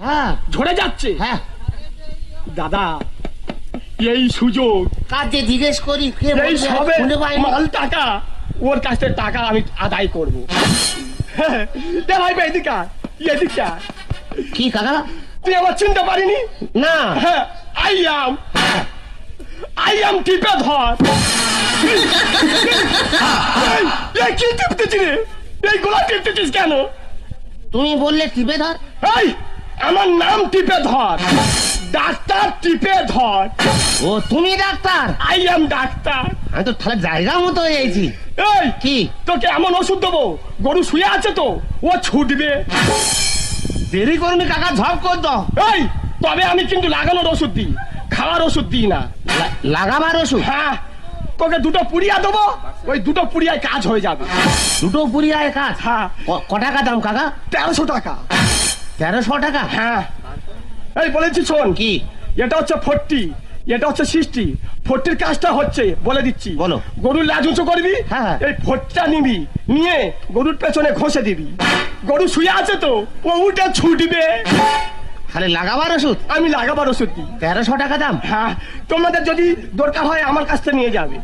হ্যাঁ ঝরে যাচ্ছে। হ্যাঁ দাদা এই সুযোগ, কাজে জিজ্ঞেস করি কে এই বলবে, সবে শুনে পাইনি। মাল টাকা, ওর কাছ থেকে টাকা আমি আদায় করবো। দে ভাই এদিকে আয়, এদিকে আয়। কি কাকা? তুই আমার চিনতে পারিনি? না আই এম টিপে ধর। এই কি টিপতেছিস রে? এই গোলা টিপতেছিস কেন? তুমি বললে টিপে ধর। এই আমার নাম টিপে ধর, ডাক্তার টিপে ধর। ও তুমি ডাক্তার? I am doctor. আমি তো তাহলে জায়গা মতো হয়েছি। এই কি তোকে এমন ওষুধ দেবো, গরু শুয়ে আছে তো ও ছুটবে। দেরি করবি কাকা, ঝপ কর দাও। এই তবে আমি কিন্তু লাগানোর ওষুধ দিই, খাওয়ার ওষুধ দিই না। লাগাবার ওষুধ? হ্যাঁ, তোকে দুটো পুড়িয়া দেবো, ওই দুটো পুড়িয়ায় কাজ হয়ে যাবে। দুটো পুরিয়ায় কাজ? হ্যাঁ। ক টাকা দাম কাকা? 1300 টাকা। 1300 টাকা? হ্যাঁ এই বলেছি শোন, কি? এটা হচ্ছে 40, এটা হচ্ছে 60। 40 কাজটা হচ্ছে বলে দিচ্ছি। বলো। গরুর ল্যাজ উঁচু করবি, হ্যাঁ। এই 40টা নিবি, নিয়ে গরুর পেছনে ঘষে দিবি। গরু শুয়ে আছে তো ও উঠে ছুটবে। খালি লাগাবার ওষুধ? আমি লাগাবার ওষুধ দিই। 1300 টাকা দাম? হ্যাঁ, তোমাদের যদি দরকার হয় আমার কাছ থেকে নিয়ে যাবে।